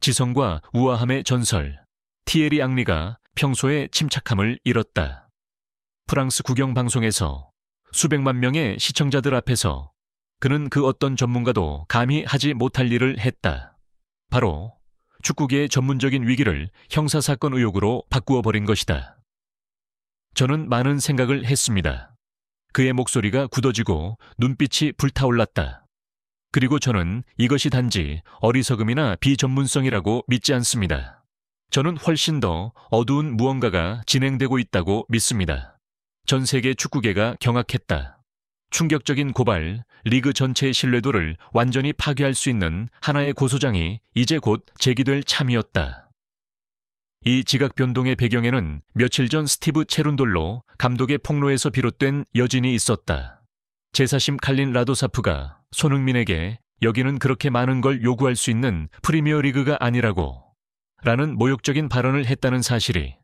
지성과 우아함의 전설, 티에리 앙리가 평소의 침착함을 잃었다. 프랑스 국영방송에서 수백만 명의 시청자들 앞에서 그는 그 어떤 전문가도 감히 하지 못할 일을 했다. 바로 축구계의 전문적인 위기를 형사사건 의혹으로 바꾸어 버린 것이다. 저는 많은 생각을 했습니다. 그의 목소리가 굳어지고 눈빛이 불타올랐다. 그리고 저는 이것이 단지 어리석음이나 비전문성이라고 믿지 않습니다. 저는 훨씬 더 어두운 무언가가 진행되고 있다고 믿습니다. 전 세계 축구계가 경악했다. 충격적인 고발, 리그 전체의 신뢰도를 완전히 파괴할 수 있는 하나의 고소장이 이제 곧 제기될 참이었다. 이 지각 변동의 배경에는 며칠 전 스티브 체룬돌로 감독의 폭로에서 비롯된 여진이 있었다. 제사심 칼린 라도사프가 손흥민에게 여기는 그렇게 많은 걸 요구할 수 있는 프리미어리그가 아니라고 라는 모욕적인 발언을 했다는 사실이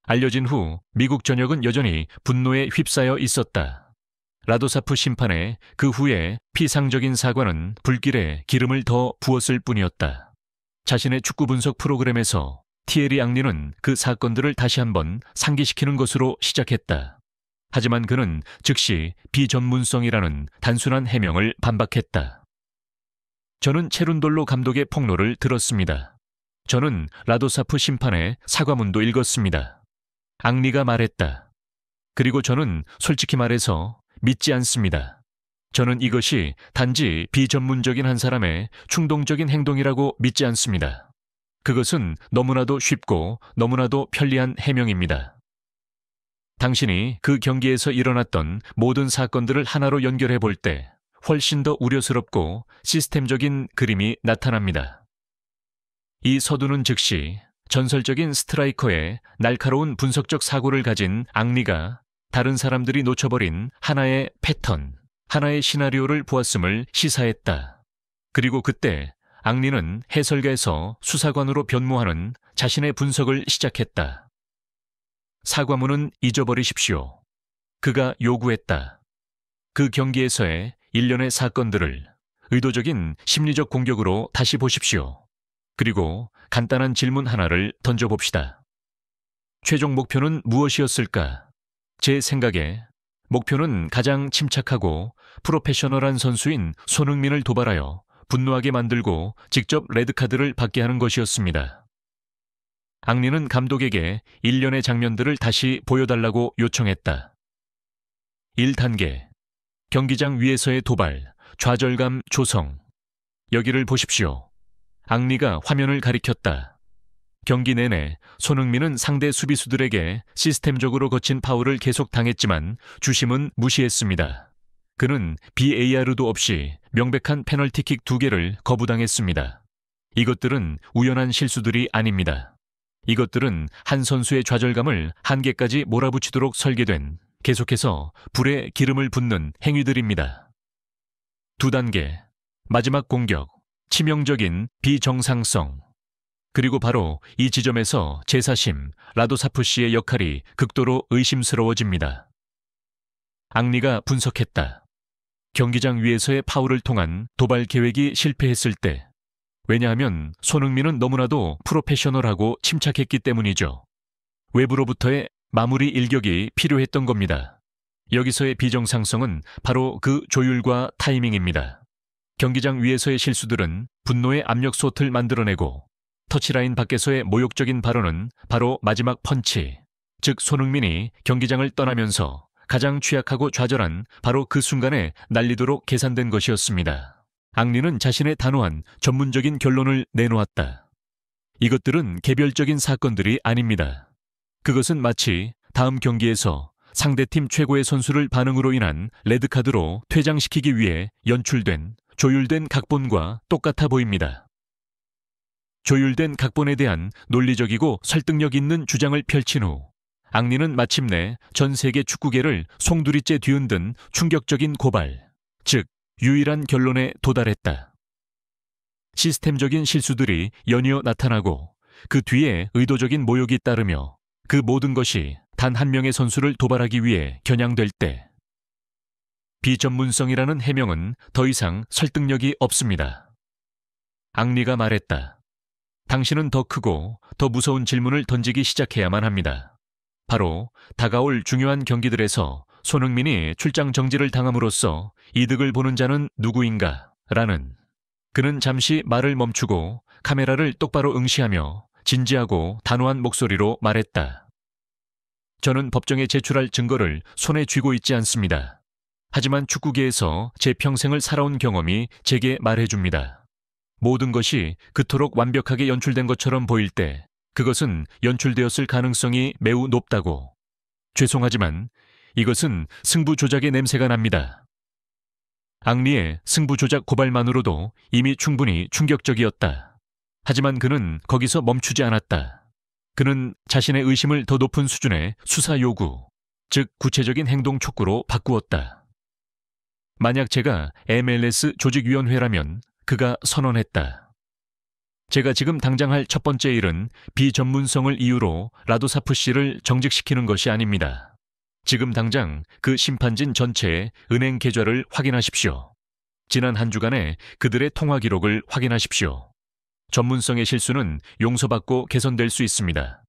알려진 후 미국 전역은 여전히 분노에 휩싸여 있었다. 라도사프 심판의 그 후에 피상적인 사과는 불길에 기름을 더 부었을 뿐이었다. 자신의 축구 분석 프로그램에서 티에리 앙리는 그 사건들을 다시 한번 상기시키는 것으로 시작했다. 하지만 그는 즉시 비전문성이라는 단순한 해명을 반박했다. 저는 체룬돌로 감독의 폭로를 들었습니다. 저는 라도사프 심판의 사과문도 읽었습니다. 앙리가 말했다. 그리고 저는 솔직히 말해서 믿지 않습니다. 저는 이것이 단지 비전문적인 한 사람의 충동적인 행동이라고 믿지 않습니다. 그것은 너무나도 쉽고 너무나도 편리한 해명입니다. 당신이 그 경기에서 일어났던 모든 사건들을 하나로 연결해 볼 때 훨씬 더 우려스럽고 시스템적인 그림이 나타납니다. 이 서두는 즉시 전설적인 스트라이커의 날카로운 분석적 사고를 가진 앙리가 다른 사람들이 놓쳐버린 하나의 패턴, 하나의 시나리오를 보았음을 시사했다. 그리고 그때 앙리는 해설가에서 수사관으로 변모하는 자신의 분석을 시작했다. 사과문은 잊어버리십시오. 그가 요구했다. 그 경기에서의 일련의 사건들을 의도적인 심리적 공격으로 다시 보십시오. 그리고 간단한 질문 하나를 던져봅시다. 최종 목표는 무엇이었을까? 제 생각에 목표는 가장 침착하고 프로페셔널한 선수인 손흥민을 도발하여 분노하게 만들고 직접 레드카드를 받게 하는 것이었습니다. 앙리는 감독에게 일련의 장면들을 다시 보여달라고 요청했다. 1단계, 경기장 위에서의 도발, 좌절감 조성. 여기를 보십시오. 앙리가 화면을 가리켰다. 경기 내내 손흥민은 상대 수비수들에게 시스템적으로 거친 파울을 계속 당했지만 주심은 무시했습니다. 그는 VAR도 없이 명백한 페널티킥 2개를 거부당했습니다. 이것들은 우연한 실수들이 아닙니다. 이것들은 한 선수의 좌절감을 한계까지 몰아붙이도록 설계된 계속해서 불에 기름을 붓는 행위들입니다. 2단계, 마지막 공격, 치명적인 비정상성. 그리고 바로 이 지점에서 제사심, 라도사프 씨의 역할이 극도로 의심스러워집니다. 앙리가 분석했다. 경기장 위에서의 파울을 통한 도발 계획이 실패했을 때, 왜냐하면 손흥민은 너무나도 프로페셔널하고 침착했기 때문이죠. 외부로부터의 마무리 일격이 필요했던 겁니다. 여기서의 비정상성은 바로 그 조율과 타이밍입니다. 경기장 위에서의 실수들은 분노의 압력 솥을 만들어내고 터치라인 밖에서의 모욕적인 발언은 바로 마지막 펀치, 즉 손흥민이 경기장을 떠나면서 가장 취약하고 좌절한 바로 그 순간에 날리도록 계산된 것이었습니다. 앙리는 자신의 단호한 전문적인 결론을 내놓았다. 이것들은 개별적인 사건들이 아닙니다. 그것은 마치 다음 경기에서 상대팀 최고의 선수를 반응으로 인한 레드카드로 퇴장시키기 위해 연출된 조율된 각본과 똑같아 보입니다. 조율된 각본에 대한 논리적이고 설득력 있는 주장을 펼친 후 앙리는 마침내 전 세계 축구계를 송두리째 뒤흔든 충격적인 고발, 즉 유일한 결론에 도달했다. 시스템적인 실수들이 연이어 나타나고 그 뒤에 의도적인 모욕이 따르며 그 모든 것이 단 한 명의 선수를 도발하기 위해 겨냥될 때 비전문성이라는 해명은 더 이상 설득력이 없습니다. 앙리가 말했다. 당신은 더 크고 더 무서운 질문을 던지기 시작해야만 합니다. 바로 다가올 중요한 경기들에서 손흥민이 출장 정지를 당함으로써 이득을 보는 자는 누구인가? 라는. 그는 잠시 말을 멈추고 카메라를 똑바로 응시하며 진지하고 단호한 목소리로 말했다. 저는 법정에 제출할 증거를 손에 쥐고 있지 않습니다. 하지만 축구계에서 제 평생을 살아온 경험이 제게 말해줍니다. 모든 것이 그토록 완벽하게 연출된 것처럼 보일 때 그것은 연출되었을 가능성이 매우 높다고. 죄송하지만 이것은 승부 조작의 냄새가 납니다. 앙리의 승부 조작 고발만으로도 이미 충분히 충격적이었다. 하지만 그는 거기서 멈추지 않았다. 그는 자신의 의심을 더 높은 수준의 수사 요구, 즉 구체적인 행동 촉구로 바꾸었다. 만약 제가 MLS 조직위원회라면 그가 선언했다. 제가 지금 당장 할 첫 번째 일은 비전문성을 이유로 라도사프 씨를 정직시키는 것이 아닙니다. 지금 당장 그 심판진 전체의 은행 계좌를 확인하십시오. 지난 한 주간의 그들의 통화 기록을 확인하십시오. 전문성의 실수는 용서받고 개선될 수 있습니다.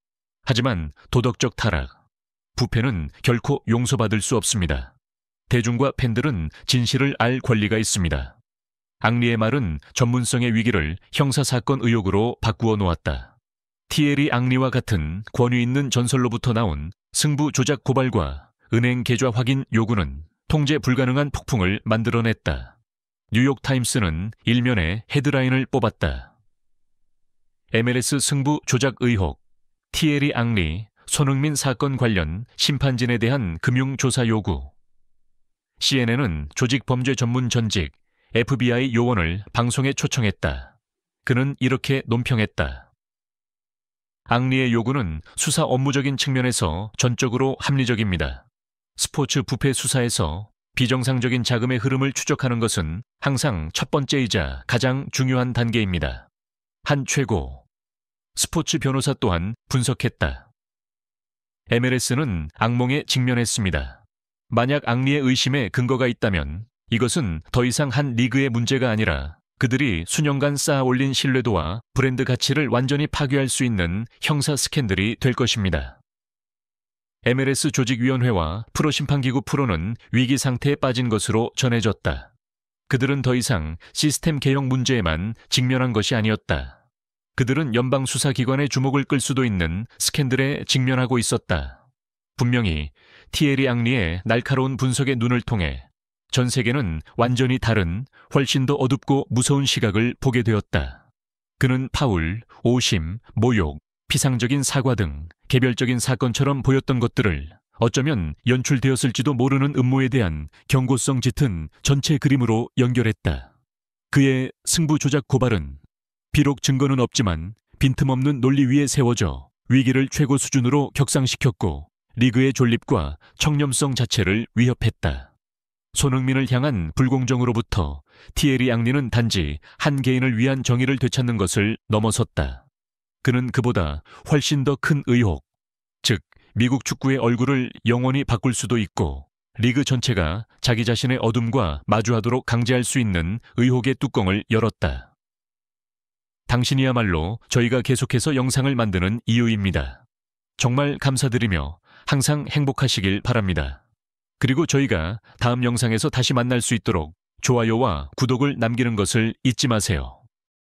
하지만 도덕적 타락, 부패는 결코 용서받을 수 없습니다. 대중과 팬들은 진실을 알 권리가 있습니다. 앙리의 말은 전문성의 위기를 형사사건 의혹으로 바꾸어 놓았다. 티에리 앙리와 같은 권위 있는 전설로부터 나온 승부 조작 고발과 은행 계좌 확인 요구는 통제 불가능한 폭풍을 만들어냈다. 뉴욕타임스는 일면에 헤드라인을 뽑았다. MLS 승부 조작 의혹, 티에리 앙리, 손흥민 사건 관련 심판진에 대한 금융조사 요구. CNN은 조직범죄 전문 전직 FBI 요원을 방송에 초청했다. 그는 이렇게 논평했다. 앙리의 요구는 수사 업무적인 측면에서 전적으로 합리적입니다. 스포츠 부패 수사에서 비정상적인 자금의 흐름을 추적하는 것은 항상 첫 번째이자 가장 중요한 단계입니다. 한 최고 스포츠 변호사 또한 분석했다. MLS는 악몽에 직면했습니다. 만약 앙리의 의심에 근거가 있다면 이것은 더 이상 한 리그의 문제가 아니라 그들이 수년간 쌓아 올린 신뢰도와 브랜드 가치를 완전히 파괴할 수 있는 형사 스캔들이 될 것입니다. MLS 조직위원회와 프로심판기구 프로는 위기 상태에 빠진 것으로 전해졌다. 그들은 더 이상 시스템 개혁 문제에만 직면한 것이 아니었다. 그들은 연방수사기관의 주목을 끌 수도 있는 스캔들에 직면하고 있었다. 분명히 티에리 앙리의 날카로운 분석의 눈을 통해 전 세계는 완전히 다른 훨씬 더 어둡고 무서운 시각을 보게 되었다. 그는 파울, 오심, 모욕, 피상적인 사과 등 개별적인 사건처럼 보였던 것들을 어쩌면 연출되었을지도 모르는 음모에 대한 경고성 짙은 전체 그림으로 연결했다. 그의 승부 조작 고발은 비록 증거는 없지만 빈틈없는 논리 위에 세워져 위기를 최고 수준으로 격상시켰고 리그의 존립과 청렴성 자체를 위협했다. 손흥민을 향한 불공정으로부터 티에리 앙리는 단지 한 개인을 위한 정의를 되찾는 것을 넘어섰다. 그는 그보다 훨씬 더 큰 의혹, 즉 미국 축구의 얼굴을 영원히 바꿀 수도 있고 리그 전체가 자기 자신의 어둠과 마주하도록 강제할 수 있는 의혹의 뚜껑을 열었다. 당신이야말로 저희가 계속해서 영상을 만드는 이유입니다. 정말 감사드리며 항상 행복하시길 바랍니다. 그리고 저희가 다음 영상에서 다시 만날 수 있도록 좋아요와 구독을 남기는 것을 잊지 마세요.